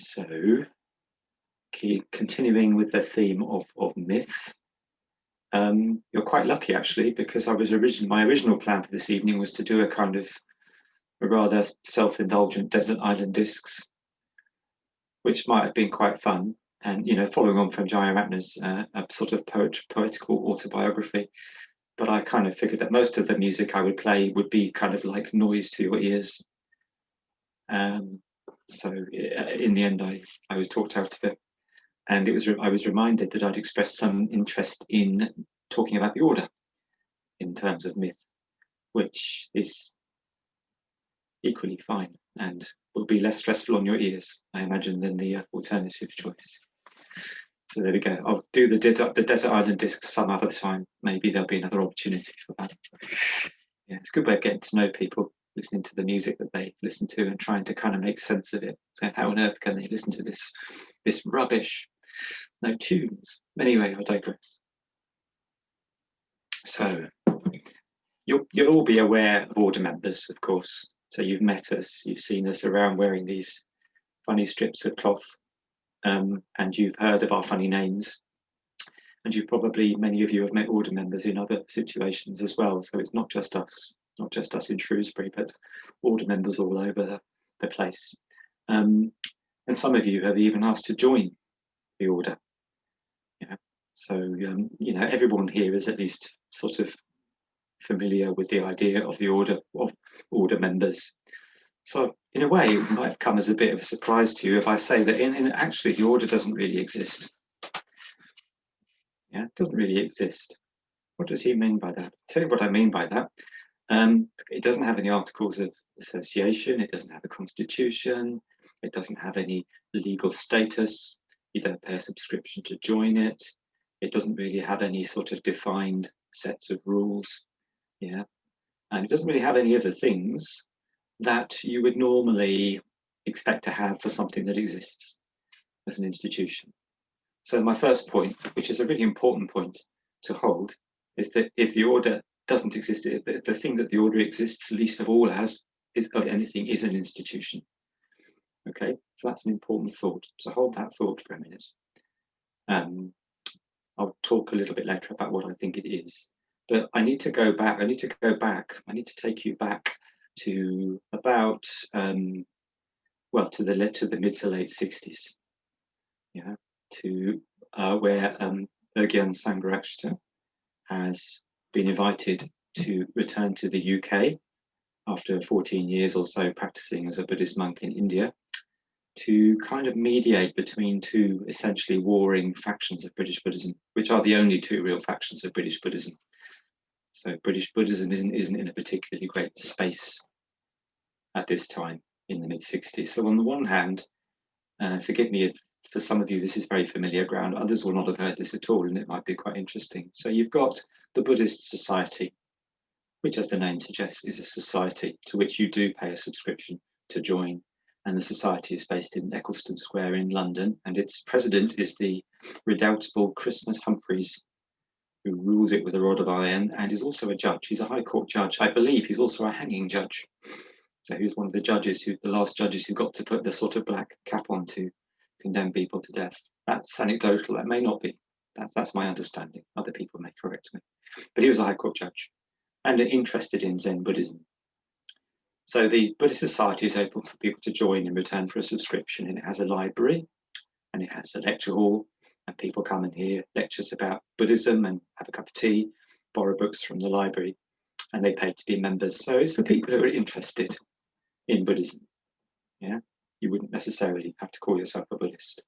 So, continuing with the theme of myth, you're quite lucky actually, because my original plan for this evening was to do a kind of a rather self-indulgent desert island discs, which might have been quite fun, and following on from Jayaratna's a sort of poetical autobiography. But I kind of figured that most of the music I would play would be kind of like noise to your ears. So in the end, I was talked out of it, and I was reminded that I'd expressed some interest in talking about the order in terms of myth, which is equally fine and will be less stressful on your ears, I imagine, than the alternative choice. So there we go. I'll do the desert island disc some other time. Maybe there'll be another opportunity for that. Yeah, it's a good way of getting to know people, listening to the music that they listen to and trying to kind of make sense of it. So how on earth can they listen to this rubbish? No tunes. Anyway, I digress. So you'll all be aware of order members, of course. So you've met us, you've seen us around wearing these funny strips of cloth, and you've heard of our funny names. And many of you have met order members in other situations as well. So it's not just us in Shrewsbury, but order members all over the place. And some of you have even asked to join the order. Yeah. So everyone here is at least sort of familiar with the idea of the order of order members. So in a way, it might come as a bit of a surprise to you if I say that actually the order doesn't really exist. Yeah, it doesn't really exist. What does he mean by that? I'll tell you what I mean by that. It doesn't have any articles of association. It doesn't have a constitution. It doesn't have any legal status. You don't pay a subscription to join it. It doesn't really have any sort of defined sets of rules. Yeah, and it doesn't really have any of the things that you would normally expect to have for something that exists as an institution. So my first point, which is a really important point to hold, is that if the order doesn't exist, the thing that the order exists least of all as of anything is an institution. Okay, so that's an important thought. So hold that thought for a minute. I'll talk a little bit later about what I think it is. But I need to go back. I need to take you back to about to the mid to late 60s. Yeah, to where Ergyan Sangharakshita has been invited to return to the UK after 14 years or so practicing as a Buddhist monk in India, to kind of mediate between two essentially warring factions of British Buddhism, which are the only two real factions of British Buddhism. So British Buddhism isn't in a particularly great space at this time in the mid-60s. So on the one hand, forgive me if for some of you this is very familiar ground, others will not have heard this at all, and it might be quite interesting. So you've got the Buddhist Society, which, as the name suggests, is a society to which you do pay a subscription to join. And the society is based in Eccleston Square in London, and its president is the redoubtable Christmas Humphreys, who rules it with a rod of iron and is also a judge. He's a High Court judge. I believe he's also a hanging judge. So he was one of the last judges who got to put the sort of black cap on to condemn people to death. That's anecdotal. That may not be. That's my understanding. Other people may correct me. But he was a High Court judge and interested in Zen Buddhism. So the Buddhist Society is open for people to join in return for a subscription, and it has a library and it has a lecture hall, and people come and hear lectures about Buddhism and have a cup of tea, borrow books from the library, and they pay to be members. So it's for people who are interested in Buddhism. Yeah, you wouldn't necessarily have to call yourself a Buddhist.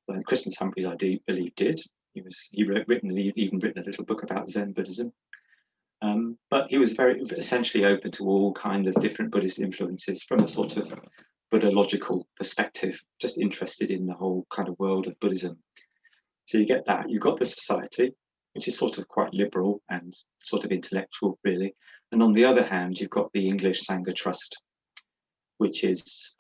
But Christmas Humphreys, I do believe, did. He even written a little book about Zen Buddhism. But he was very essentially open to all kinds of different Buddhist influences from a sort of Buddhological perspective, just interested in the whole kind of world of Buddhism. So you get that. You've got the society, which is sort of quite liberal and sort of intellectual, really. And on the other hand, you've got the English Sangha Trust, which is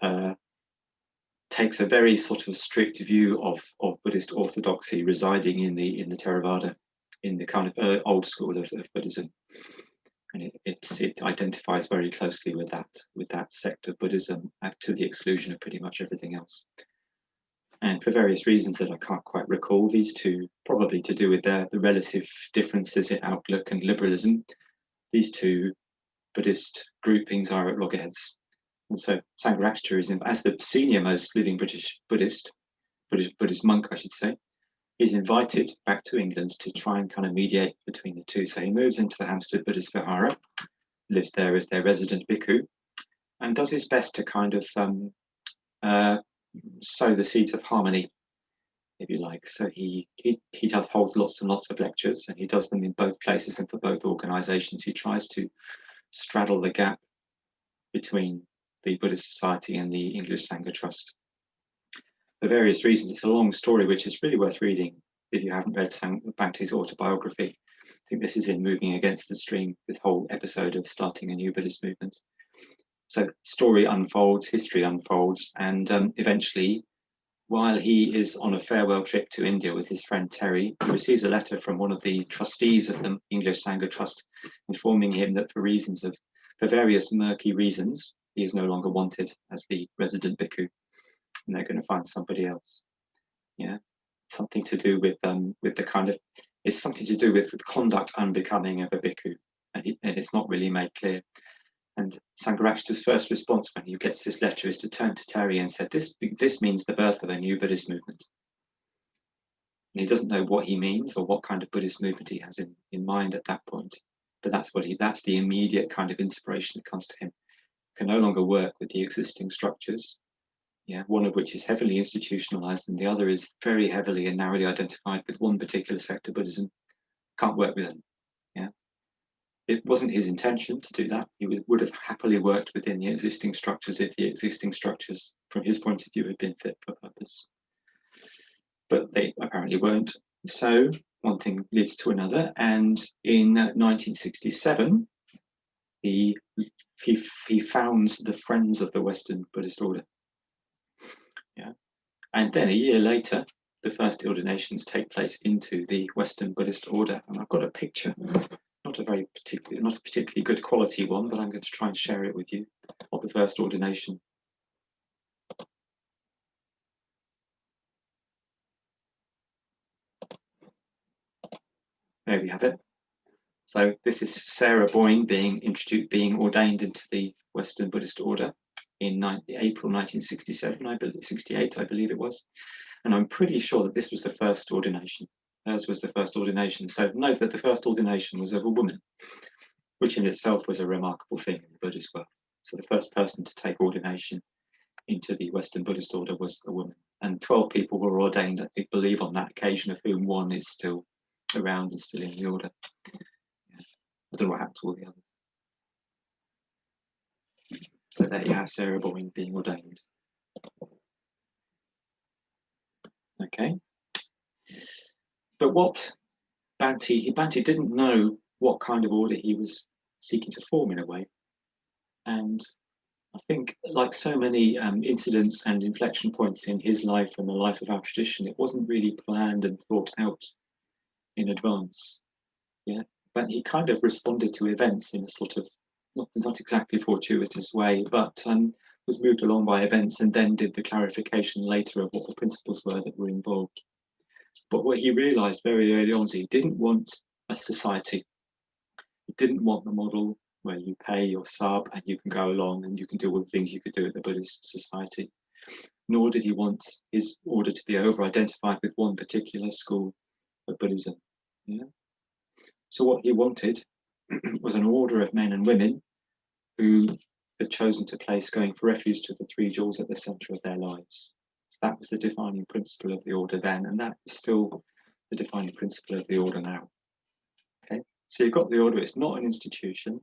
takes a very sort of strict view of Buddhist orthodoxy residing in the Theravada, in the kind of old school of Buddhism, and it identifies very closely with that sect of Buddhism, to the exclusion of pretty much everything else. And for various reasons that I can't quite recall, these two, probably to do with the relative differences in outlook and liberalism, these two Buddhist groupings are at loggerheads. And so Sangharakshita is, as the senior most living British Buddhist monk, I should say, is invited back to England to try and kind of mediate between the two. So he moves into the Hampstead Buddhist Vihara, lives there as their resident bhikkhu, and does his best to kind of sow the seeds of harmony, if you like. So he does holds lots and lots of lectures, and he does them in both places and for both organisations. He tries to straddle the gap between the Buddhist Society and the English Sangha Trust. For various reasons, it's a long story which is really worth reading if you haven't read Bhante's autobiography. I think this is in Moving Against the Stream, this whole episode of starting a new Buddhist movement. So story unfolds, history unfolds, and eventually, while he is on a farewell trip to India with his friend Terry, he receives a letter from one of the trustees of the English Sangha Trust informing him that for various murky reasons, he is no longer wanted as the resident bhikkhu, and they're going to find somebody else. Yeah, something to do with the kind of, it's something to do with the conduct unbecoming of a bhikkhu, and it's not really made clear. And Sangharakshita's first response when he gets this letter is to turn to Terry and said, this means the birth of a new Buddhist movement. And he doesn't know what he means or what kind of Buddhist movement he has in mind at that point. But that's the immediate kind of inspiration that comes to him. He can no longer work with the existing structures, one of which is heavily institutionalized and the other is very heavily and narrowly identified with one particular sect of Buddhism. Can't work with them. It wasn't his intention to do that. He would have happily worked within the existing structures if the existing structures, from his point of view, had been fit for purpose. But they apparently weren't. So one thing leads to another. And in 1967, he founds the Friends of the Western Buddhist Order. And then a year later, the first ordinations take place into the Western Buddhist Order. And I've got a picture. Not a particularly good quality one, but I'm going to try and share it with you, of the first ordination. There we have it. So this is Sarah Boyne being ordained into the Western Buddhist Order in April 1967, 68, I believe it was. And I'm pretty sure that this was the first ordination. Hers was the first ordination. So note that the first ordination was of a woman, which in itself was a remarkable thing in the Buddhist world. So the first person to take ordination into the Western Buddhist Order was a woman. And 12 people were ordained, I believe, on that occasion, of whom one is still around and still in the order. I don't know what happened to all the others. So there you have Sarah Boyne being ordained. Okay. But what Bhante didn't know what kind of order he was seeking to form, in a way. And I think, like so many incidents and inflection points in his life and the life of our tradition, it wasn't really planned and thought out in advance. But he kind of responded to events in a sort of not exactly fortuitous way, but was moved along by events and then did the clarification later of what the principles were that were involved. But what he realized very early on is he didn't want a society. He didn't want the model where you pay your sub and you can go along and you can do all the things you could do at the Buddhist society. Nor did he want his order to be over-identified with one particular school of Buddhism. So what he wanted was an order of men and women who had chosen to place going for refuge to the three jewels at the centre of their lives. So that was the defining principle of the order then, and that is still the defining principle of the order now. Okay, so you've got the order. It's not an institution.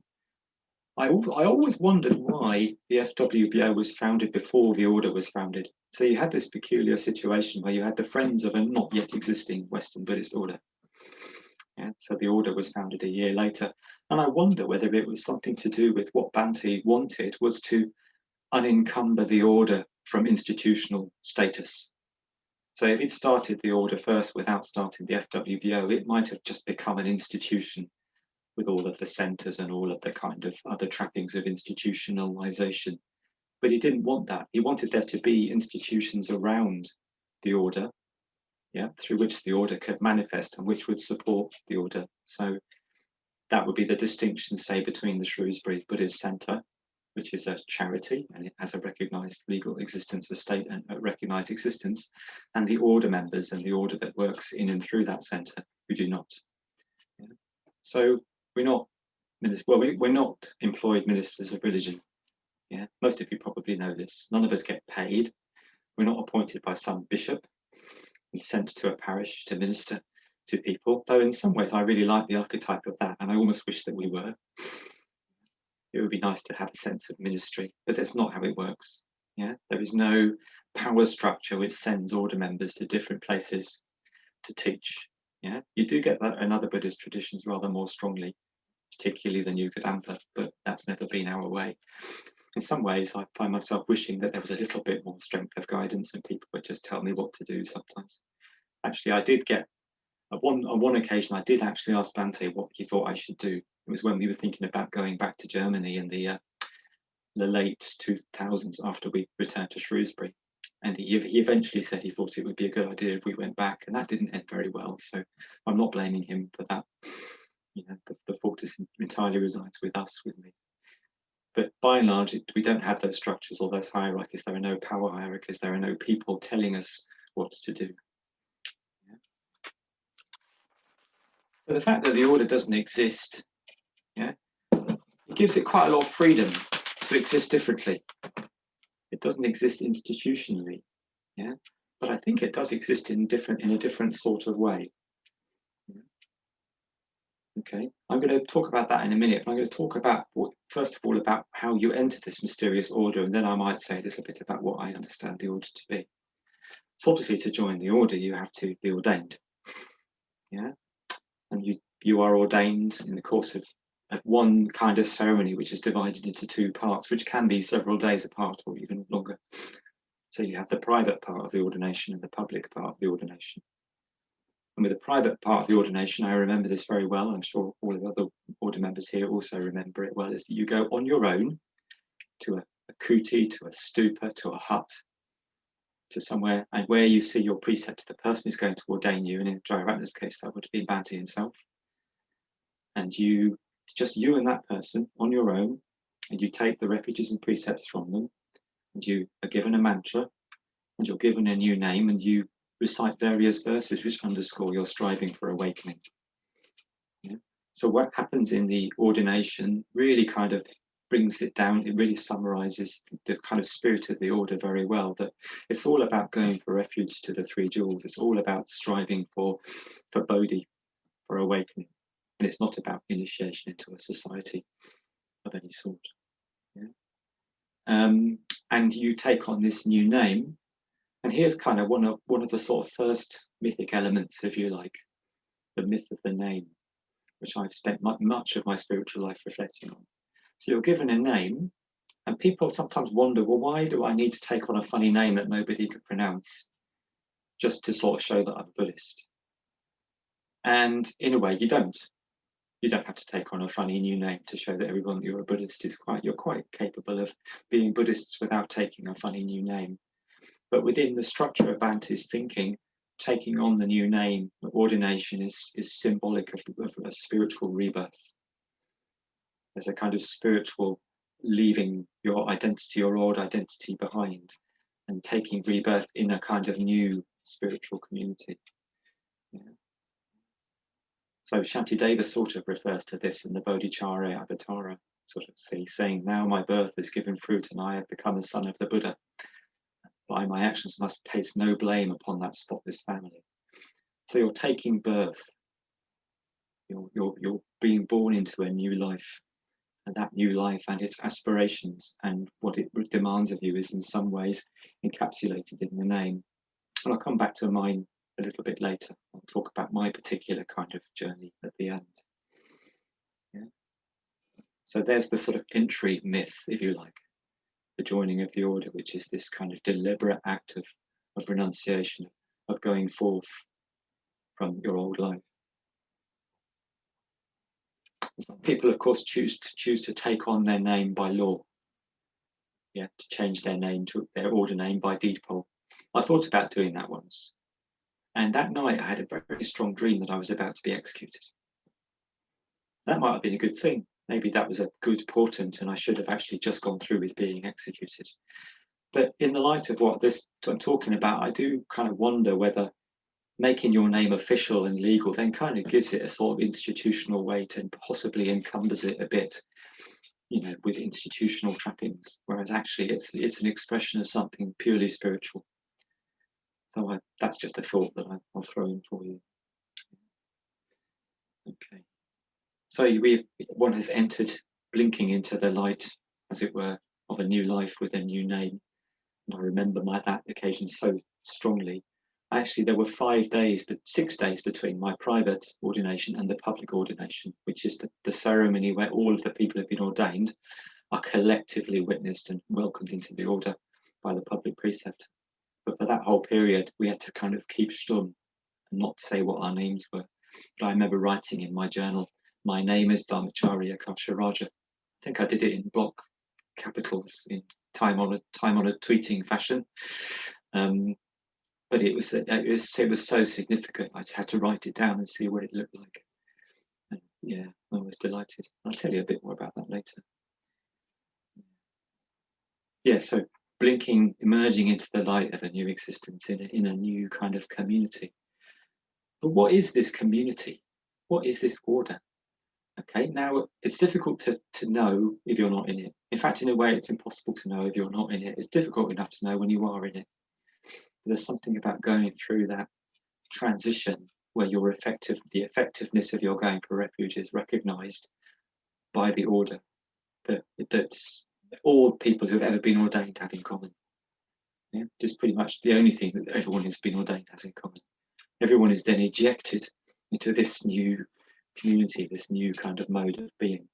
I always wondered why the FWBO was founded before the order was founded. So you had this peculiar situation where you had the Friends of a not yet existing Western Buddhist order. So the order was founded a year later. And I wonder whether it was something to do with what Bhante wanted was to unencumber the order from institutional status. So if he'd started the order first without starting the FWBO, it might have just become an institution with all of the centres and all of the kind of other trappings of institutionalization. But he didn't want that. He wanted there to be institutions around the order, yeah, through which the order could manifest and which would support the order. So that would be the distinction, say, between the Shrewsbury Buddhist Centre, which is a charity and it has a recognised legal existence, a state and a recognised existence, and the order members and the order that works in and through that centre who do not. Yeah. So we're not we're not employed ministers of religion. Yeah, most of you probably know this. None of us get paid. We're not appointed by some bishop and sent to a parish to minister to people, though in some ways I really like the archetype of that, and I almost wish that we were. It would be nice to have a sense of ministry, but that's not how it works. Yeah, there is no power structure which sends order members to different places to teach. Yeah, you do get that in other Buddhist traditions rather more strongly, particularly the New Kadampa, but that's never been our way. In some ways, I find myself wishing that there was a little bit more strength of guidance and people would just tell me what to do sometimes. Actually, I did get, on one occasion, I did actually ask Bhante what he thought I should do. It was when we were thinking about going back to Germany in the late 2000s after we returned to Shrewsbury. And he eventually said he thought it would be a good idea if we went back, and that didn't end very well. So I'm not blaming him for that. You know, the fault is entirely resides with us, with me. But by and large, we don't have those structures or those hierarchies. There are no power hierarchies. There are no people telling us what to do. Yeah. So the fact that the order doesn't exist, yeah, it gives it quite a lot of freedom to exist differently. It doesn't exist institutionally, yeah, but I think it does exist in a different sort of way. Yeah. Okay, I'm going to talk about that in a minute. But I'm going to talk about, first of all, about how you enter this mysterious order, and then I might say a little bit about what I understand the order to be. So obviously, to join the order, you have to be ordained, yeah, and you are ordained in the course of one kind of ceremony, which is divided into two parts, which can be several days apart or even longer. So you have the private part of the ordination and the public part of the ordination. And with the private part of the ordination, I remember this very well, I'm sure all of the other order members here also remember it well, is that you go on your own to a kuti, to a stupa, to a hut, to somewhere, and where you see your preceptor, the person who's going to ordain you, and in Triratna's case, that would be Bhante himself. And it's just you and that person on your own, and you take the refuges and precepts from them, and you are given a mantra, and you're given a new name, and you recite various verses which underscore your striving for awakening. Yeah? So what happens in the ordination really kind of brings it down. It really summarizes the kind of spirit of the order very well, that it's all about going for refuge to the three jewels. It's all about striving for bodhi, for awakening. And it's not about initiation into a society of any sort. Yeah? And you take on this new name. And here's kind of one of the sort of first mythic elements, if you like, the myth of the name, which I've spent much of my spiritual life reflecting on. So you're given a name, and people sometimes wonder, well, why do I need to take on a funny name that nobody could pronounce, just to sort of show that I'm a Buddhist? And in a way, you don't. You don't have to take on a funny new name to show that everyone that you're a Buddhist you're quite capable of being Buddhists without taking a funny new name. But within the structure of Bhante's thinking, taking on the new name, ordination, is symbolic of a spiritual rebirth. There's a kind of spiritual leaving your identity, your old identity behind, and taking rebirth in a kind of new spiritual community. Yeah. So Shantideva sort of refers to this in the Bodhicharya Avatara, sort of saying, now my birth is given fruit and I have become a son of the Buddha. By my actions must place no blame upon that spotless family. So you're taking birth. You're being born into a new life. And that new life and its aspirations and what it demands of you is in some ways encapsulated in the name. And I'll come back to mine a little bit later. I'll talk about my particular kind of journey at the end. Yeah. So there's the sort of entry myth, if you like, the joining of the order, which is this kind of deliberate act of renunciation, of going forth from your old life. Some people, of course, choose to take on their name by law. Yeah, to change their name to their order name by deed poll. I thought about doing that once. And that night I had a very strong dream that I was about to be executed. That might have been a good thing. Maybe that was a good portent and I should have actually just gone through with being executed. But in the light of what I'm talking about, I do kind of wonder whether making your name official and legal then kind of gives it a sort of institutional weight and possibly encumbers it a bit, with institutional trappings, whereas actually it's an expression of something purely spiritual. So that's just a thought that I'll throw in for you. Okay. So one has entered blinking into the light, as it were, of a new life with a new name. And I remember that occasion so strongly. Actually, there were 6 days between my private ordination and the public ordination, which is the ceremony where all of the people who have been ordained are collectively witnessed and welcomed into the order by the public preceptor. But for that whole period, we had to kind of keep stum and not say what our names were. But I remember writing in my journal, my name is Dharmachari Akasharaja. I think I did it in block capitals in time-honored tweeting fashion. But it was so significant. I just had to write it down and see what it looked like. And yeah, I was delighted. I'll tell you a bit more about that later. Yeah, so blinking, emerging into the light of a new existence in a new kind of community. But what is this community? What is this order? Okay, now it's difficult to know if you're not in it. In fact, in a way, it's impossible to know if you're not in it. It's difficult enough to know when you are in it. But there's something about going through that transition where the effectiveness of your going for refuge is recognized by the order that's all people who've ever been ordained have in common. Yeah, just pretty much the only thing that everyone who's been ordained has in common. Everyone is then ejected into this new community, this new kind of mode of being.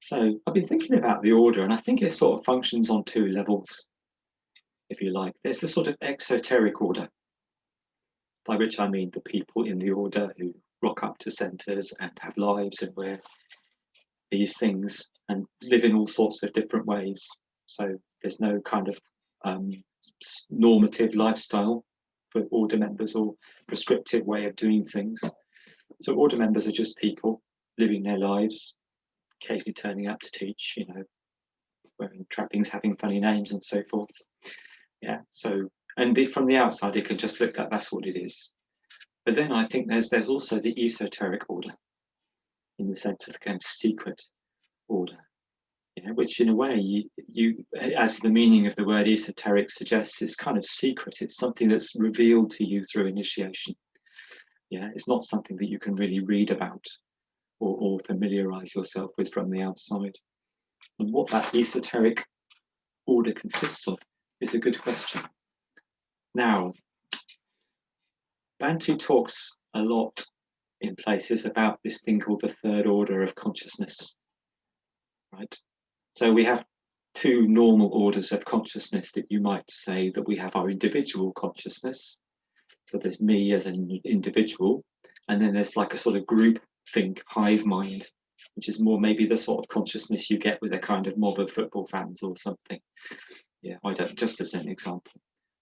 So I've been thinking about the order, and I think it sort of functions on two levels, if you like. There's the sort of exoteric order, by which I mean the people in the order who rock up to centres and have lives and wear these things and live in all sorts of different ways. So there's no kind of normative lifestyle for order members or prescriptive way of doing things. So order members are just people living their lives, occasionally turning up to teach, wearing trappings, having funny names and so forth. Yeah, so, and from the outside, it can just look like that's what it is. But then I think there's also the esoteric order, in the sense of the kind of secret order, which in a way, you, as the meaning of the word esoteric suggests, is kind of secret. It's something that's revealed to you through initiation. Yeah, it's not something that you can really read about or familiarize yourself with from the outside. And what that esoteric order consists of is a good question. Now, Bantu talks a lot in places about this thing called the third order of consciousness, right? So we have two normal orders of consciousness that you might say that we have our individual consciousness. So there's me as an individual, and then there's like a sort of group think, hive mind, which is more maybe the sort of consciousness you get with a kind of mob of football fans or something. Yeah, just as an example.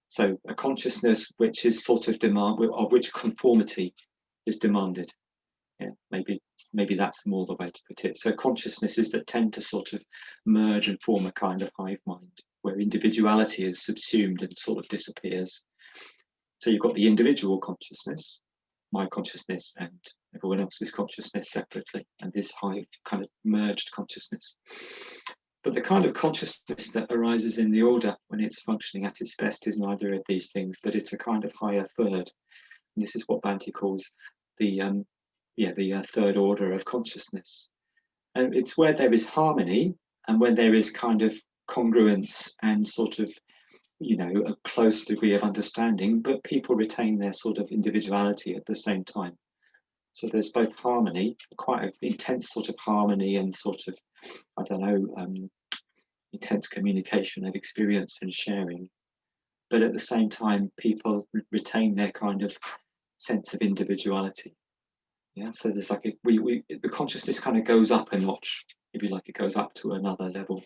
So a consciousness which is sort of of which conformity is demanded. Yeah, maybe that's more the way to put it. So consciousnesses that tend to sort of merge and form a kind of hive mind, where individuality is subsumed and sort of disappears. So you've got the individual consciousness, my consciousness and everyone else's consciousness separately, and this hive kind of merged consciousness. But the kind of consciousness that arises in the order when it's functioning at its best is neither of these things, but it's a kind of higher third. And this is what Bantu calls the third order of consciousness. And it's where there is harmony and when there is kind of congruence and sort of, a close degree of understanding, but people retain their sort of individuality at the same time. So there's both harmony, quite an intense sort of harmony and sort of, intense communication of experience and sharing. But at the same time, people retain their kind of sense of individuality. Yeah, so there's like the consciousness kind of goes up a notch, if you like, it goes up to another level.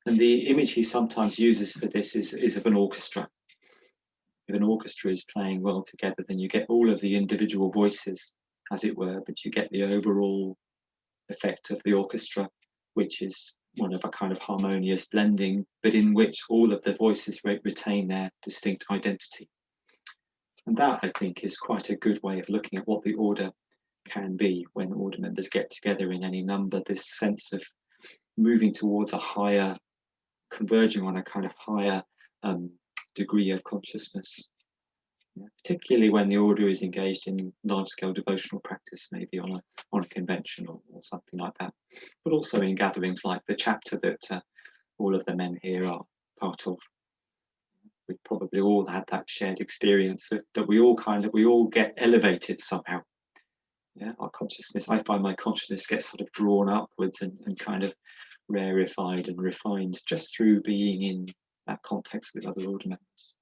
And the image he sometimes uses for this is of an orchestra. if an orchestra is playing well together, then you get all of the individual voices, as it were, but you get the overall effect of the orchestra, which is one of a kind of harmonious blending, but in which all of the voices retain their distinct identity. And that, I think, is quite a good way of looking at what the order can be when order members get together in any number, this sense of moving towards a higher, converging on a kind of higher degree of consciousness. Yeah, particularly when the order is engaged in large-scale devotional practice, maybe on a convention or something like that, but also in gatherings like the chapter that all of the men here are part of. We probably all had that shared experience that we all get elevated somehow. Yeah, our consciousness, I find my consciousness gets sort of drawn upwards and kind of rarefied and refined just through being in that context with other order members.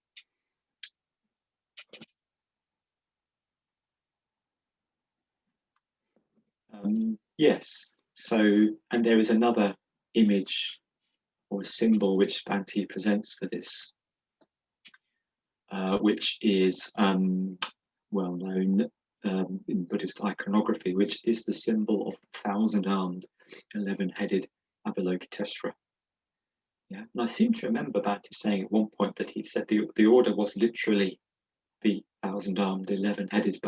Yes, so, and there is another image or a symbol which Bhante presents for this, which is well known in Buddhist iconography, which is the symbol of the 1,000-armed, 11-headed Avalokiteshvara. Yeah, and I seem to remember Bhante saying at one point that he said the order was literally the 1,000-armed, 11-headed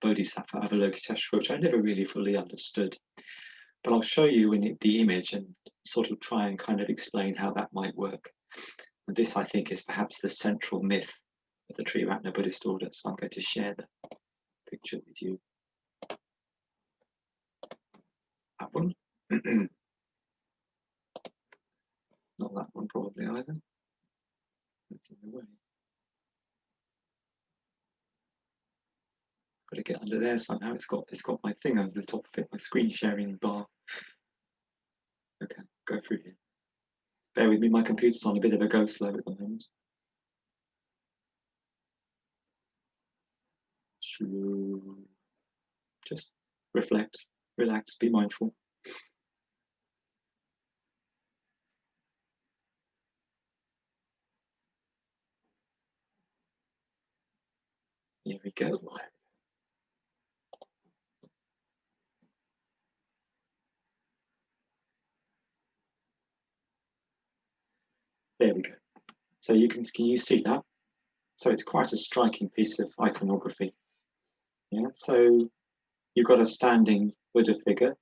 Bodhisattva Avalokiteshvara, which I never really fully understood. But I'll show you in the image and sort of try and kind of explain how that might work. And this, I think, is perhaps the central myth of the Triratna Buddhist Order. So I'm going to share the picture with you. That one. Not that one probably either. That's in the way. Got to get under there somehow. It's got my thing over the top of it, my screen sharing bar. Okay, go through here. Bear with me, my computer's on a bit of a go slow at the moment. Just reflect, relax, be mindful. Here we go. There we go. So can you see that? So it's quite a striking piece of iconography. Yeah. So you've got a standing Buddha figure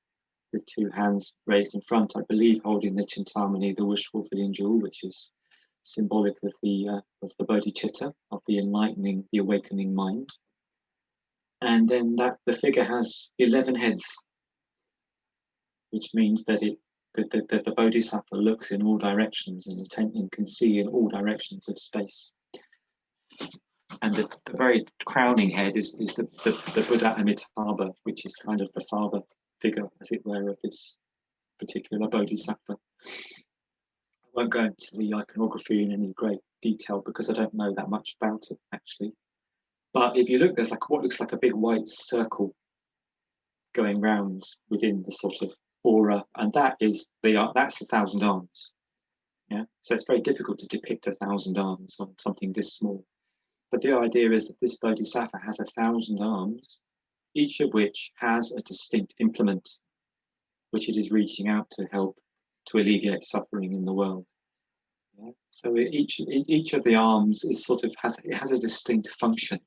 with two hands raised in front, I believe, holding the Chintamani, the wish-fulfilling jewel, which is symbolic of the bodhicitta, of the enlightening, the awakening mind. And then the figure has 11 heads, which means that the bodhisattva looks in all directions and can see in all directions of space. And the very crowning head is the Buddha Amitabha, which is kind of the father figure, as it were, of this particular bodhisattva. I won't go into the iconography in any great detail because I don't know that much about it, actually. But if you look, there's like what looks like a big white circle going round within the sort of aura, and that's the 1,000 arms. Yeah, so it's very difficult to depict 1,000 arms on something this small. But the idea is that this bodhisattva has 1,000 arms, each of which has a distinct implement, which it is reaching out to help to alleviate suffering in the world. Yeah? So each of the arms is has a distinct function.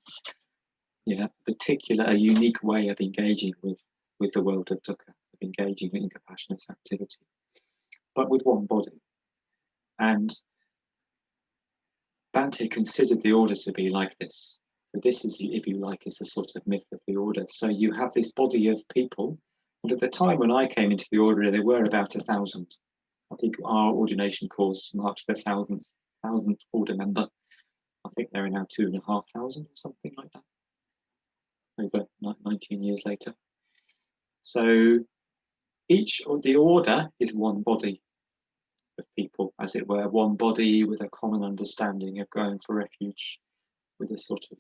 Yeah, a unique way of engaging with the world of dukkha, of engaging in compassionate activity, but with one body. And Bhante considered the order to be like this. So this is, if you like, is a sort of myth of the order. So you have this body of people, and at the time when I came into the order, there were about 1,000. I think our ordination course marked the 1,000th order member. I think there are now 2,500 or something like that, over 19 years later. So the order is one body of people, as it were, one body with a common understanding of going for refuge, with a sort of,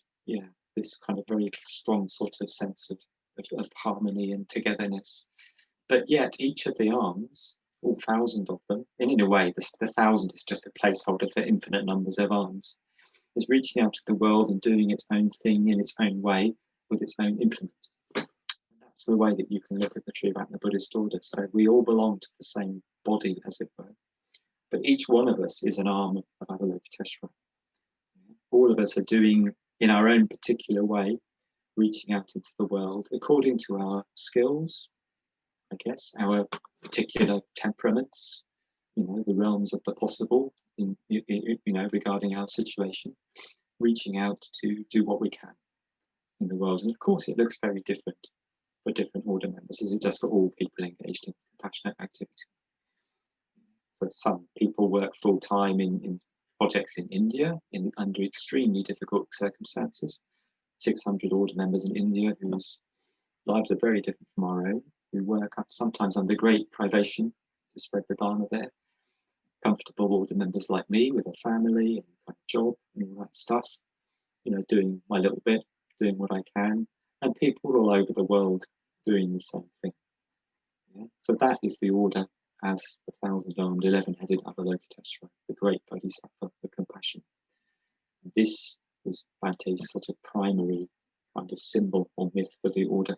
this kind of very strong sort of sense of harmony and togetherness. But yet each of the arms, all 1,000 of them, and in a way, the 1,000 is just a placeholder for infinite numbers of arms. is reaching out to the world and doing its own thing in its own way with its own implement. And that's the way that you can look at the Triratna Buddhist Order. So we all belong to the same body, as it were, but each one of us is an arm of Avalokiteshvara. All of us are doing in our own particular way, reaching out into the world according to our skills, I guess, our particular temperaments, the realms of the possible, regarding our situation, reaching out to do what we can in the world. And of course, it looks very different for different order members, as it does for all people engaged in compassionate activity. So some people work full time in projects in India under extremely difficult circumstances. 600 order members in India whose lives are very different from our own, who work sometimes under great privation to spread the Dharma there. Comfortable order members like me with a family and a job and all that stuff, doing my little bit, doing what I can, and people all over the world doing the same thing. Yeah? So that is the order as the 1,000-armed, 11-headed Avalokiteshvara, the great Bodhisattva for compassion. And this was Bhante's sort of primary kind of symbol or myth for the order.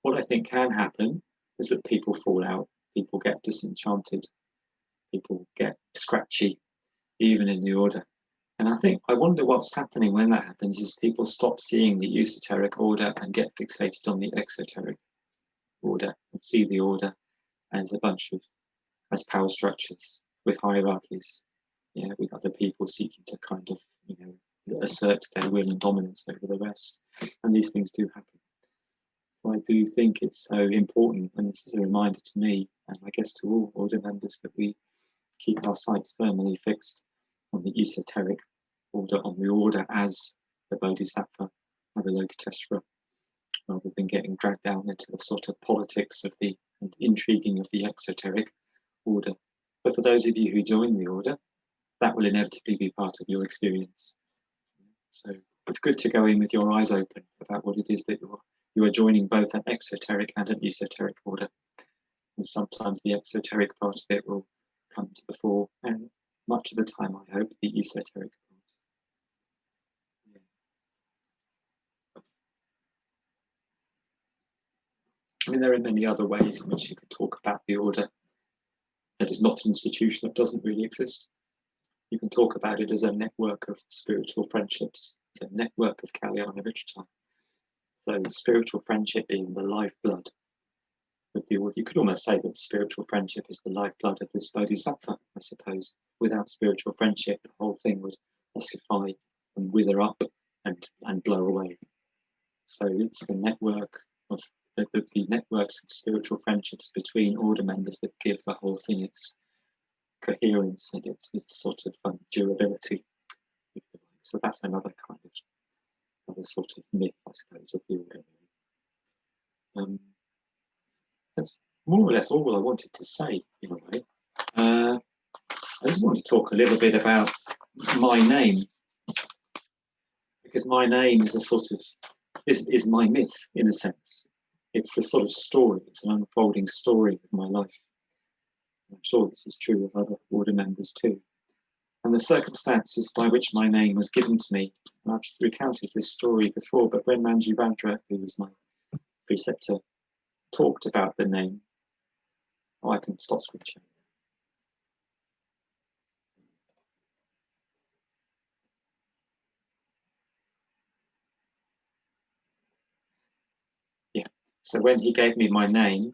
What I think can happen is that people fall out, people get disenchanted, people get scratchy, even in the order. And I wonder what's happening when that happens is people stop seeing the esoteric order and get fixated on the exoteric order and see the order as a bunch of power structures with hierarchies, with other people seeking to kind of assert their will and dominance over the rest. And these things do happen. So I do think it's so important, and this is a reminder to me, and I guess to all order members, that we keep our sights firmly fixed on the esoteric order, on the order as the Bodhisattva, Avalokiteshvara, rather than getting dragged down into the sort of politics of the and intriguing of the exoteric order. But for those of you who join the order, that will inevitably be part of your experience. So it's good to go in with your eyes open about what it is that you are joining, both an exoteric and an esoteric order. And sometimes the exoteric part of it will come to the fore, and much of the time, I hope, the esoteric part. I mean, there are many other ways in which you could talk about the order that is not an institution, that doesn't really exist. You can talk about it as a network of spiritual friendships, it's a network of Kalyana Mitrata. So spiritual friendship being the lifeblood of the order. You could almost say that spiritual friendship is the lifeblood of this Bodhisattva, I suppose. Without spiritual friendship, the whole thing would ossify and wither up and blow away. So it's the network of the networks of spiritual friendships between order members that give the whole thing its coherence and its sort of durability. So that's another kind of sort of myth, I suppose, of the order. That's more or less all I wanted to say, in a way. I just want to talk a little bit about my name, because my name is a sort of is my myth, in a sense. It's the sort of story, it's an unfolding story of my life. I'm sure this is true of other order members too. And the circumstances by which my name was given to me, and I've recounted this story before, but when Manju Bandra, who was my preceptor, talked about the name, I can stop switching. Yeah, so when he gave me my name,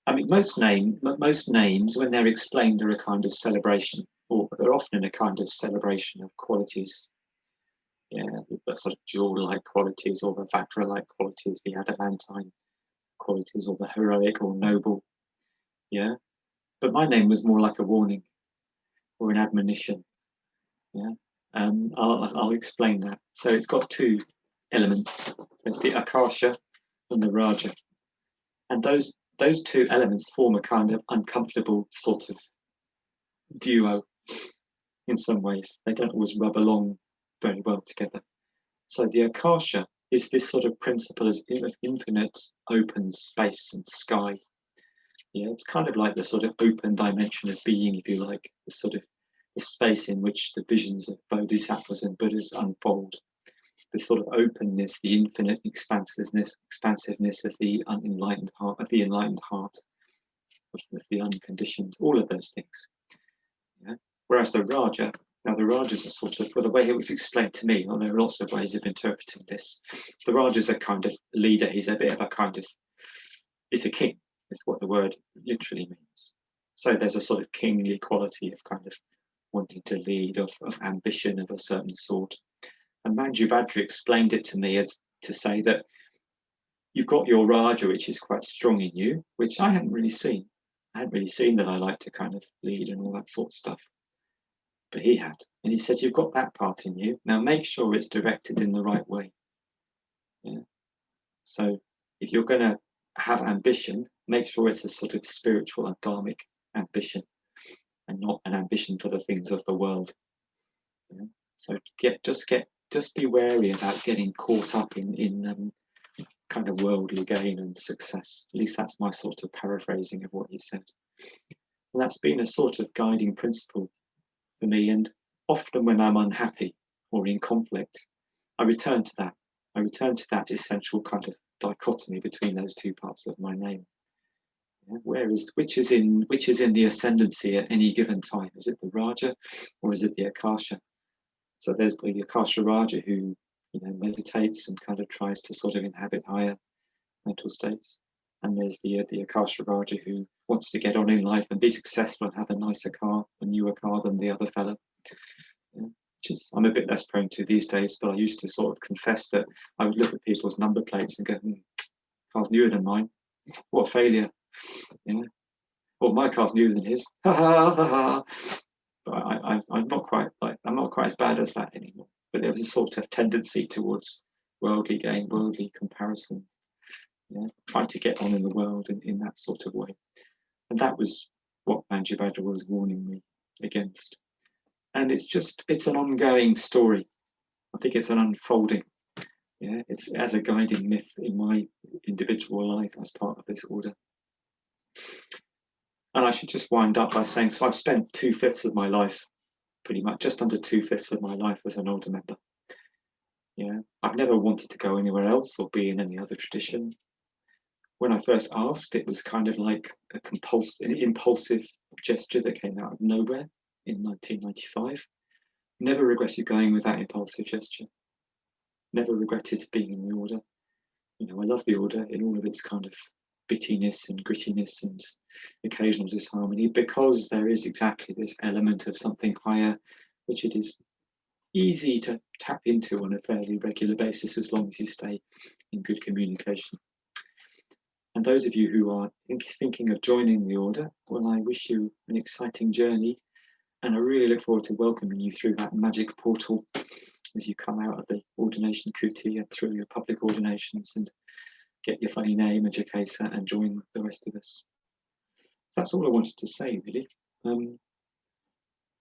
I mean, most names, when they're explained, are a kind of celebration, or they're often a kind of celebration of qualities. Yeah, the sort of jewel-like qualities, or the Vajra-like qualities, the adamantine qualities, or the heroic or noble. Yeah, but my name was more like a warning or an admonition. Yeah, I'll explain that. So it's got two elements. There's the Akasha and the Raja, and those two elements form a kind of uncomfortable sort of duo. In some ways, they don't always rub along very well together. So the Akasha is this sort of principle of infinite open space and sky. Yeah, it's kind of like the sort of open dimension of being, if you like, the sort of the space in which the visions of bodhisattvas and Buddhas unfold. The sort of openness, the infinite expansiveness of the unenlightened heart, of the enlightened heart, of the unconditioned, all of those things. Yeah? Whereas the Raja, now the Rajas are sort of, well, the way it was explained to me, well, there are lots of ways of interpreting this. The Raja's a kind of leader. He's a bit of a kind of, he's a king, is what the word literally means. So there's a sort of kingly quality of kind of wanting to lead, of ambition of a certain sort. And Manjubhadra explained it to me as to say that you've got your Raja, which is quite strong in you, which I hadn't really seen. I hadn't really seen that I like to kind of lead and all that sort of stuff. But he had. And he said, you've got that part in you. Now make sure it's directed in the right way. Yeah. So if you're going to have ambition, make sure it's a sort of spiritual and dharmic ambition and not an ambition for the things of the world. Yeah. So just be wary about getting caught up in kind of worldly gain and success. At least that's my sort of paraphrasing of what he said. And that's been a sort of guiding principle for me. And often when I'm unhappy or in conflict, I return to that. I return to that essential kind of dichotomy between those two parts of my name. Yeah, which is in the ascendancy at any given time? Is it the Raja or is it the Akasha? So there's the Akasharaja who meditates and kind of tries to sort of inhabit higher mental states, and there's the Akasharaja who wants to get on in life and be successful and have a nicer car, a newer car than the other fella. Yeah, which is I'm a bit less prone to these days, but I used to sort of confess that I would look at people's number plates and go, car's newer than mine. What a failure. Yeah. Well, my car's newer than his. Ha ha ha ha. But I'm not quite as bad as that anymore. But there was a sort of tendency towards worldly gain, worldly comparison, trying to get on in the world in that sort of way. And that was what Manjubhadra was warning me against. And it's an ongoing story. I think it's an unfolding. Yeah, it's as a guiding myth in my individual life as part of this order. And I should just wind up by saying, so I've spent 2/5 of my life, pretty much just under 2/5 of my life as an order member. Yeah, I've never wanted to go anywhere else or be in any other tradition. When I first asked, it was kind of like an impulsive gesture that came out of nowhere in 1995. Never regretted going with that impulsive gesture. Never regretted being in the order. I love the order in all of its kind of bittiness and grittiness and occasional disharmony, because there is exactly this element of something higher, which it is easy to tap into on a fairly regular basis as long as you stay in good communication. And those of you who are thinking of joining the order, well, I wish you an exciting journey, and I really look forward to welcoming you through that magic portal as you come out of the ordination kuti and through your public ordinations and get your funny name and your case and join the rest of us. So that's all I wanted to say, really.